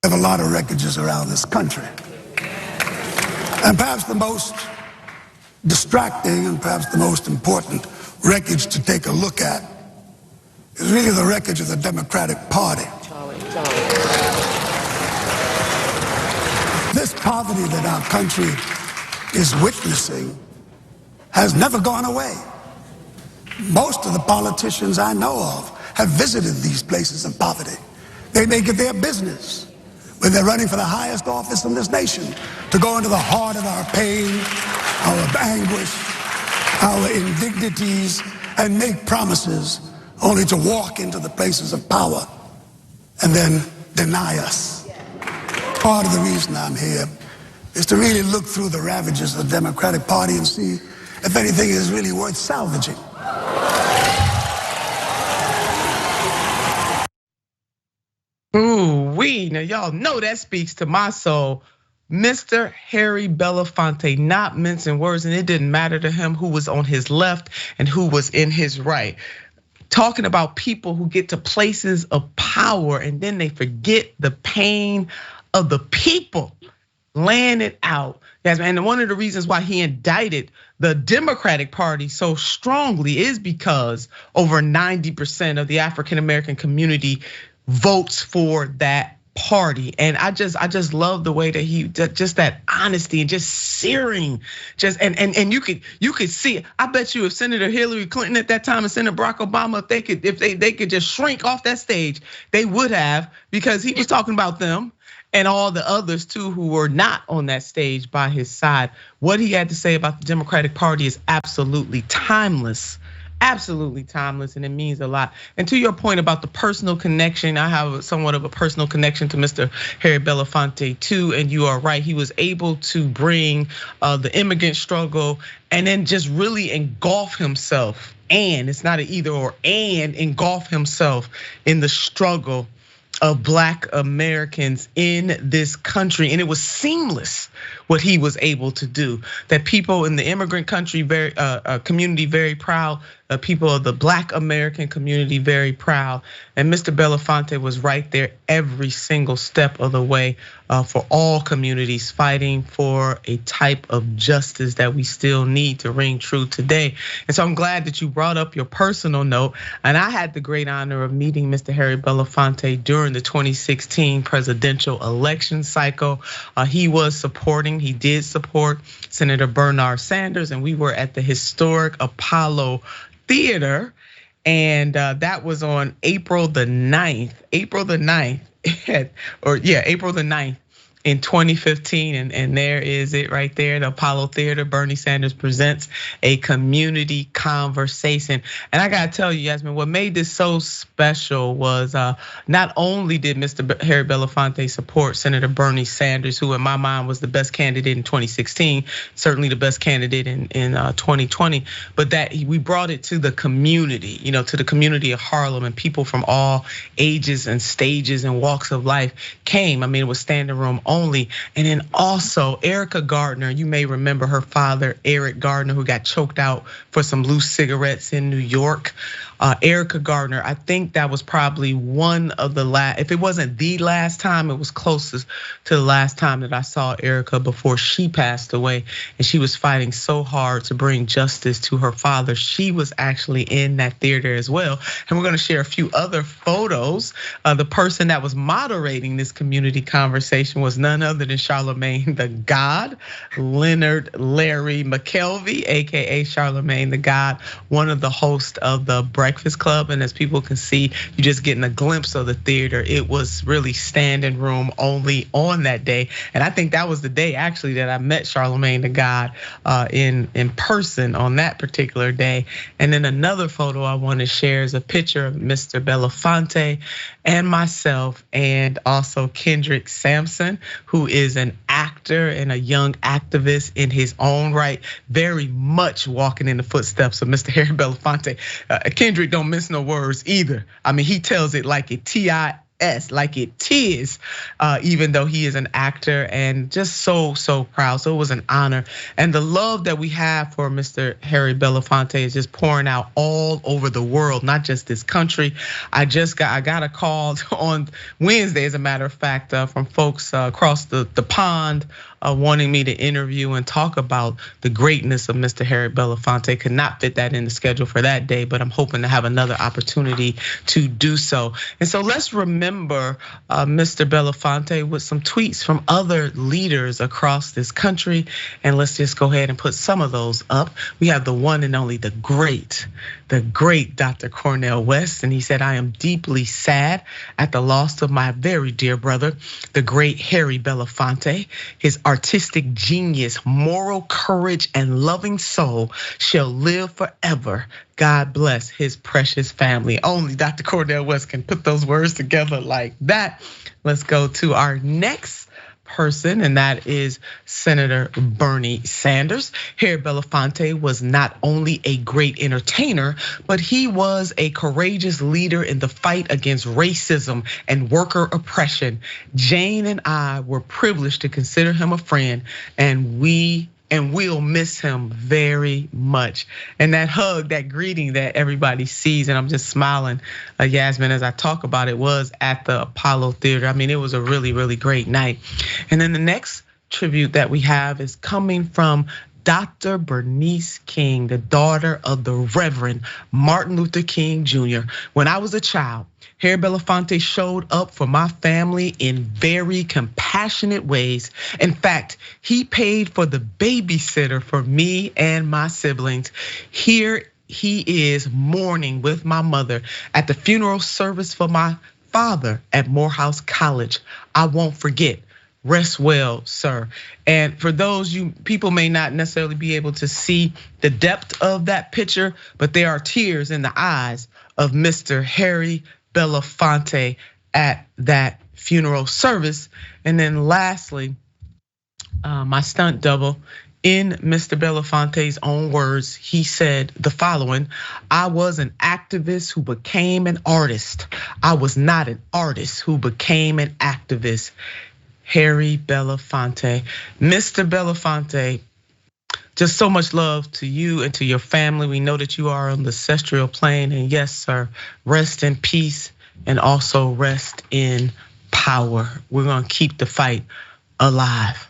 have a lot of wreckages around this country. And perhaps the most distracting and perhaps the most important wreckage to take a look at is really the wreckage of the Democratic Party. This poverty that our country is witnessing has never gone away. Most of the politicians I know of have visited these places of poverty. They make it their business when they're running for the highest office in this nation to go into the heart of our pain, our anguish, our indignities, and make promises only to walk into the places of power and then deny us. Part of the reason I'm here is to really look through the ravages of the Democratic Party and see if anything is really worth salvaging. Ooh-wee, now y'all know that speaks to my soul. Mr. Harry Belafonte, not mincing words, and it didn't matter to him who was on his left and who was in his right. Talking about people who get to places of power and then they forget the pain of the people, laying it out. And one of the reasons why he indicted the Democratic Party so strongly is because over 90% of the African American community votes for that party. And I just love the way that he just that honesty and just searing, and you could see it. I bet you if Senator Hilary Clinton at that time and Senator Barack Obama, if they could just shrink off that stage, they would have, because he was talking about them and all the others too who were not on that stage by his side. What he had to say about the Democratic Party is absolutely timeless. Absolutely timeless, and it means a lot. And to your point about the personal connection, I have somewhat of a personal connection to Mr. Harry Belafonte too, and you are right. He was able to bring the immigrant struggle and then just really engulf himself, and it's not an either or, and engulf himself in the struggle of Black Americans in this country. And it was seamless what he was able to do. That people in the immigrant country, community very proud, people of the Black American community very proud. And Mr. Belafonte was right there every single step of the way for all communities, fighting for a type of justice that we still need to ring true today. And so I'm glad that you brought up your personal note. And I had the great honor of meeting Mr. Harry Belafonte during the 2016 presidential election cycle. He did support Senator Bernard Sanders, and we were at the historic Apollo Theater, and that was on April the 9th, April the 9th in 2015, and there is it right there, the Apollo Theater. Bernie Sanders presents a community conversation. And I gotta tell you, Yasmin, what made this so special was not only did Mr. Harry Belafonte support Senator Bernie Sanders, who in my mind was the best candidate in 2016, certainly the best candidate in 2020, but that we brought it to the community, to the community of Harlem, and people from all ages and stages and walks of life came. I mean, it was standing room only. And then also Erica Gardner, you may remember her father, Eric Gardner, who got choked out for some loose cigarettes in New York. Erica Gardner, I think that was probably one of the last, if it wasn't the last time, it was closest to the last time that I saw Erica before she passed away. And she was fighting so hard to bring justice to her father. She was actually in that theater as well. And we're gonna share a few other photos. The person that was moderating this community conversation was none other than Charlamagne the God, Leonard Larry McKelvey, AKA Charlamagne the God, one of the hosts of the Breakfast Club. And as people can see, you're just getting a glimpse of the theater. It was really standing room only on that day. And I think that was the day actually that I met Charlamagne the God in person on that particular day. And then another photo I want to share is a picture of Mr. Belafonte and myself, and also Kendrick Sampson, who is an actor and a young activist in his own right, very much walking in the footsteps of Mr. Harry Belafonte. Kendrick don't miss no words either. I mean, he tells it like it. T.I. S, like it is, even though he is an actor, and just so proud. So it was an honor. And the love that we have for Mr. Harry Belafonte is just pouring out all over the world, not just this country. I got a call on Wednesday, as a matter of fact, from folks across the pond, wanting me to interview and talk about the greatness of Mr. Harry Belafonte. Could not fit that in the schedule for that day, but I'm hoping to have another opportunity to do so. And so let's remember Mr. Belafonte with some tweets from other leaders across this country. And let's just go ahead and put some of those up. We have the one and only, the great Dr. Cornel West. And he said, "I am deeply sad at the loss of my very dear brother, the great Harry Belafonte. His artistic genius, moral courage, and loving soul shall live forever. God bless his precious family." Only Dr. Cornel West can put those words together like that. Let's go to our next person, and that is Senator Bernie Sanders. Harry Belafonte was not only a great entertainer, but he was a courageous leader in the fight against racism and worker oppression. Jane and I were privileged to consider him a friend, and we'll miss him very much. And that hug, that greeting that everybody sees, and I'm just smiling, Yasmin, as I talk about it, was at the Apollo Theater. I mean, it was a really, really great night. And then the next tribute that we have is coming from Dr. Bernice King, the daughter of the Reverend Martin Luther King Jr. When I was a child, Harry Belafonte showed up for my family in very compassionate ways. In fact, he paid for the babysitter for me and my siblings. Here he is mourning with my mother at the funeral service for my father at Morehouse College. I won't forget. Rest well, sir. And for those people may not necessarily be able to see the depth of that picture, but there are tears in the eyes of Mr. Harry Belafonte at that funeral service. And then lastly, my stunt double, in Mr. Belafonte's own words, he said the following: "I was an activist who became an artist. I was not an artist who became an activist." Harry Belafonte. Mr. Belafonte, just so much love to you and to your family. We know that you are on the ancestral plane, and yes, sir, rest in peace and also rest in power. We're gonna keep the fight alive.